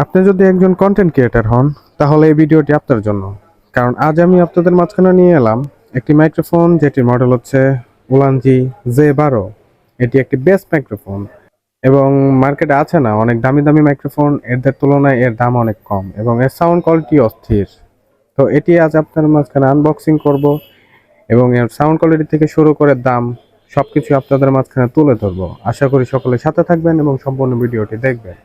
আপনি যদি একজন কন্টেন্ট ক্রিয়েটর হন তাহলে এই ভিডিওটি আপনার জন্য। কারণ আজ আমি আপনাদের মাঝখানে নিয়ে এলাম একটি মাইক্রোফোন যেটির মডেল হচ্ছে উলানজি J12। এটি একটি বেস্ট মাইক্রোফোন এবং মার্কেটে আছে না অনেক দামি দামি মাইক্রোফোন, এদের তুলনায় এর দাম অনেক কম এবং এর সাউন্ড কোয়ালিটি অস্থির। তো এটি আজ আপনার মাঝখানে আনবক্সিং করব এবং এর সাউন্ড কোয়ালিটি থেকে শুরু করে দাম সবকিছু আপনাদের মাঝখানে তুলে ধরবো। আশা করি সকলে সাথে থাকবেন এবং সম্পূর্ণ ভিডিওটি দেখবেন।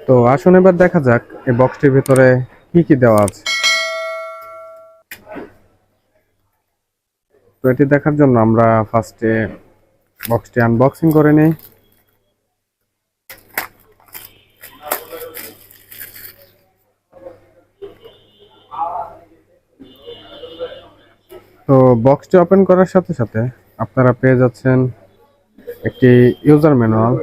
তো আসুন এবার দেখা যাক এই বক্সটির ভিতরে কি কি দেওয়া আছে। তো এটি দেখার জন্য আমরা ফার্স্টে বক্সটি আনবক্সিং করে নিই। তো বক্সটি ওপেন করার সাথে সাথে আপনারা পেয়ে যাচ্ছেন একটি ইউজার ম্যানুয়াল,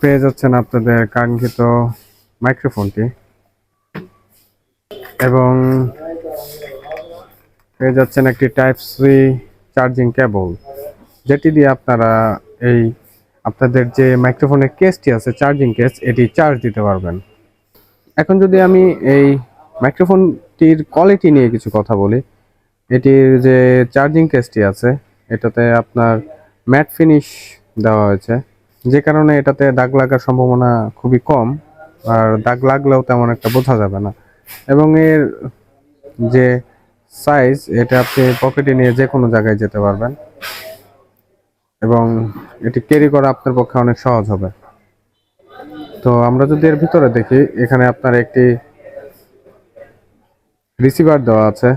পেয়ে যাচ্ছেন আপনাদের কাঙ্ক্ষিত মাইক্রোফোনটি এবং পেয়ে যাচ্ছেন একটি টাইপ সি চার্জিং কেবল, যেটি দিয়ে আপনারা এই আপনাদের যে মাইক্রোফোনের কেসটি আছে চার্জিং কেস, এটি চার্জ দিতে পারবেন। এখন যদি আমি এই মাইক্রোফোনটির কোয়ালিটি নিয়ে কিছু কথা বলি, এটির যে চার্জিং কেসটি আছে এটাতে আপনার ম্যাট ফিনিশ দেওয়া হয়েছে, যে কারণে এটাতে দাগ লাগার সম্ভাবনা খুবই কম, আর দাগ লাগলেও তেমন একটা বোঝা যাবে না। এবং এর যে সাইজ, এটা আপনি পকেটে নিয়ে যে কোনো জায়গায় যেতে পারবেন এবং এটি ক্যারি করা আপনার পক্ষে অনেক সহজ হবে। তো আমরা যদি এর ভিতরে দেখি, এখানে আপনার একটি রিসিভার দেওয়া আছে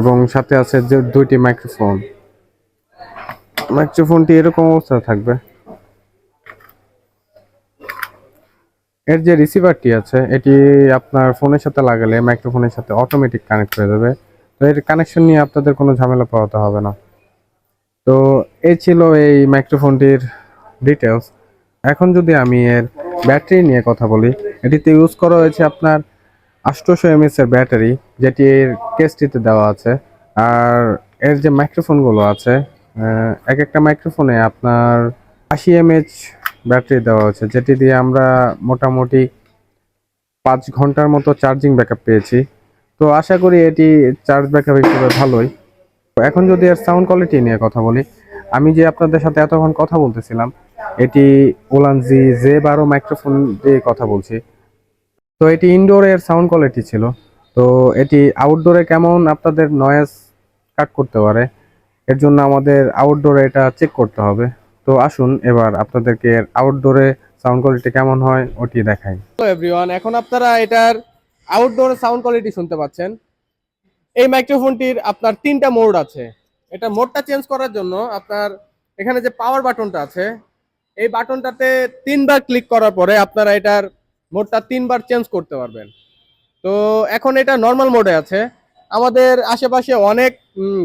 এবং সাথে আছে যে দুইটি মাইক্রোফোন। মাইক্রোফোনটি এরকম অবস্থায় থাকবে। এর যে রিসিভারটি আছে এটি আপনার ফোনের সাথে লাগালে মাইক্রোফোনের সাথে অটোমেটিক কানেক্ট হয়ে যাবে। তো এর কানেকশন নিয়ে আপনাদের কোনো ঝামেলা পোহাতে হবে না। তো এই ছিল এই মাইক্রোফোনটির ডিটেলস। এখন যদি আমি এর ব্যাটারি নিয়ে কথা বলি, এটিতে ইউজ করা হয়েছে আপনার 800 mAh এর ব্যাটারি, যেটি এর কেসটিতে দেওয়া আছে। আর এর যে মাইক্রোফোনগুলো আছে, এক একটা মাইক্রোফোনে আপনার 80 mAh ব্যাটারি দেওয়া হয়েছে, যেটি দিয়ে আমরা মোটামুটি 5 ঘন্টার মতো চার্জিং ব্যাকআপ পেয়েছি। তো আশা করি এটি চার্জ ব্যাকআপ হিসেবে ভালোই। তো এখন যদি এর সাউন্ড কোয়ালিটি নিয়ে কথা বলি, আমি যে আপনাদের সাথে এতক্ষণ কথা বলতেছিলাম এটি উলানজি J12 মাইক্রোফোন দিয়ে কথা বলছি। তো এটি ইনডোরের সাউন্ড কোয়ালিটি ছিল। তো এটি আউটডোরে কেমন আপনাদের নয়েজ কাট করতে পারে, এর জন্য আমাদের আউটডোরে এটা চেক করতে হবে। তো আসুন এবার আপনাদেরকে আউটডোরে সাউন্ড কোয়ালিটি কেমন হয় ওটি দেখাই। হ্যালো এভরিওয়ান, এখন আপনারা এটার আউটডোর সাউন্ড কোয়ালিটি শুনতে পাচ্ছেন। এই মাইক্রোফোনটির আপনার তিনটা মোড আছে। এটা মোডটা চেঞ্জ করার জন্য আপনার এখানে যে পাওয়ার বাটনটা আছে, এই বাটনটাতে 3বার ক্লিক করার পরে আপনারা এটার মোডটা 3বার চেঞ্জ করতে পারবেন। তো এখন এটা নর্মাল মোডে আছে। আমাদের আশেপাশে অনেক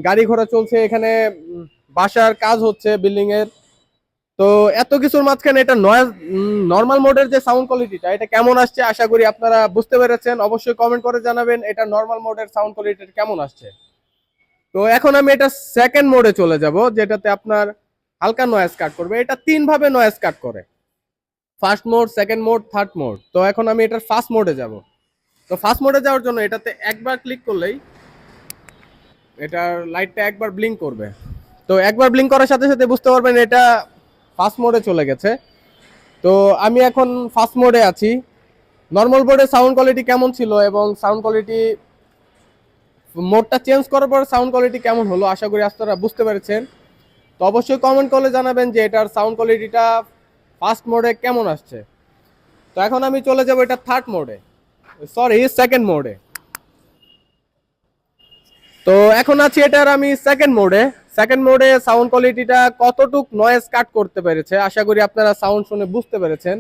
গাড়ি ঘোড়া চলছে, এখানে বাসার কাজ হচ্ছে, বিল্ডিং এর। তো এত কিছুর মাঝখানে এটা নর্মাল মোডের যে সাউন্ড কোয়ালিটিটা এটা কেমন আসছে আশা করি আপনারা বুঝতে পেরেছেন। অবশ্যই কমেন্ট করে জানাবেন এটা নর্মাল মোডের সাউন্ড কোয়ালিটি কেমন আসছে। তো এখন আমি এটা সেকেন্ড মোডে চলে যাব, যেটাতে আপনার হালকা নয়েজ কাট করবে। এটা 3 ভাবে নয়েজ কাট করে: first mode, second mode, third mode. তো এখন আমি এটার ফার্স্ট মোডে যাব। তো ফার্স্ট মোডে যাওয়ার জন্য এটাতে একবার ক্লিক করলেই এটার লাইটটা একবার ব্লিঙ্ক করবে। তো একবার ব্লিঙ্ক করার সাথে সাথে বুঝতে পারবেন এটা ফার্স্ট মোডে চলে গেছে। তো আমি এখন ফার্স্ট মোডে আছি। নর্মাল মোডে সাউন্ড কোয়ালিটি কেমন ছিল এবং সাউন্ড কোয়ালিটি মোডটা চেঞ্জ করার পর সাউন্ড কোয়ালিটি কেমন হলো আশা করি আপনারা বুঝতে পেরেছেন। তো অবশ্যই কমেন্ট করে জানাবেন যে এটার সাউন্ড কোয়ালিটিটা ফার্স্ট মোডে কেমন আসছে। তো এখন আমি চলে যাব এটা থার্ড মোডে, সরি সেকেন্ড মোডে। তো এখন আছি এটার আমি সেকেন্ড মোডে। সেকেন্ড মোডে সাউন্ড কোয়ালিটিটা কতটুক নয়েজ কাট করতে পেরেছে আশা করি আপনারা সাউন্ড শুনে বুঝতে পেরেছেন।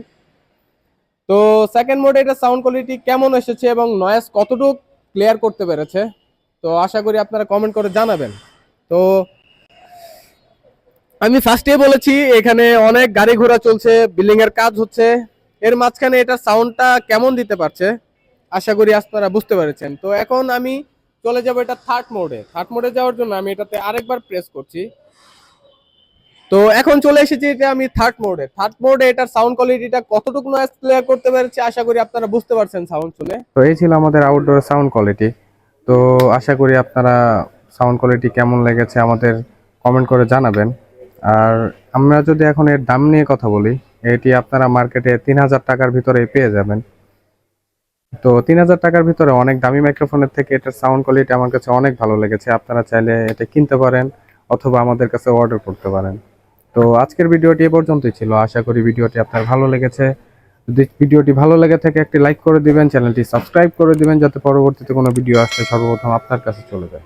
তো সেকেন্ড মোডে এটা সাউন্ড কোয়ালিটি কেমন এসেছে এবং নয়েজ কতটুক ক্লিয়ার করতে পেরেছে, তো আশা করি আপনারা কমেন্ট করে জানাবেন। তো আমি ফার্স্টে বলেছি এখানে অনেক গাড়ি ঘোড়া চলছে, বিল্ডিং এর কাজ হচ্ছে, এর মাঝখানে এটা সাউন্ডটা কেমন দিতে পারছে আশা করি আপনারা বুঝতে পেরেছেন। তো এখন আমি চলে যাবো এটা থার্ড মোডে যাওয়ার জন্য আমি এটাতে আরেকবার প্রেস করছি। তো এখন চলে এসেছি এটা আমি থার্ড মোডে এটার সাউন্ড কোয়ালিটিটা কতটুকু নয়েজ ক্লিয়ার করতে পেরেছি আশা করি আপনারা বুঝতে পারছেন সাউন্ড শুনে। তো এই ছিল আমাদের আউটডোর সাউন্ড কোয়ালিটি। তো আশা করি আপনারা সাউন্ড কোয়ালিটি কেমন লেগেছে আমাদের কমেন্ট করে জানাবেন। আর আমরা যদি এখন এর দাম নিয়ে কথা বলি, এটি আপনারা মার্কেটে 3000 টাকার ভিতরে পেয়ে যাবেন। তো 3000 টাকার ভিতরে অনেক দামি মাইক্রোফোনের থেকে এটার সাউন্ড কোয়ালিটি আমার কাছে অনেক ভালো লেগেছে। আপনারা চাইলে এটা কিনতে পারেন অথবা আমাদের কাছে অর্ডার করতে পারেন। তো আজকের ভিডিওটি এ পর্যন্তই ছিল। আশা করি ভিডিওটি আপনার ভালো লেগেছে। যদি ভিডিওটি ভালো লেগে থাকে একটি লাইক করে দিবেন, চ্যানেলটি সাবস্ক্রাইব করে দিবেন যাতে পরবর্তীতে কোনো ভিডিও আসলে সর্বপ্রথম আপনার কাছে চলে যায়।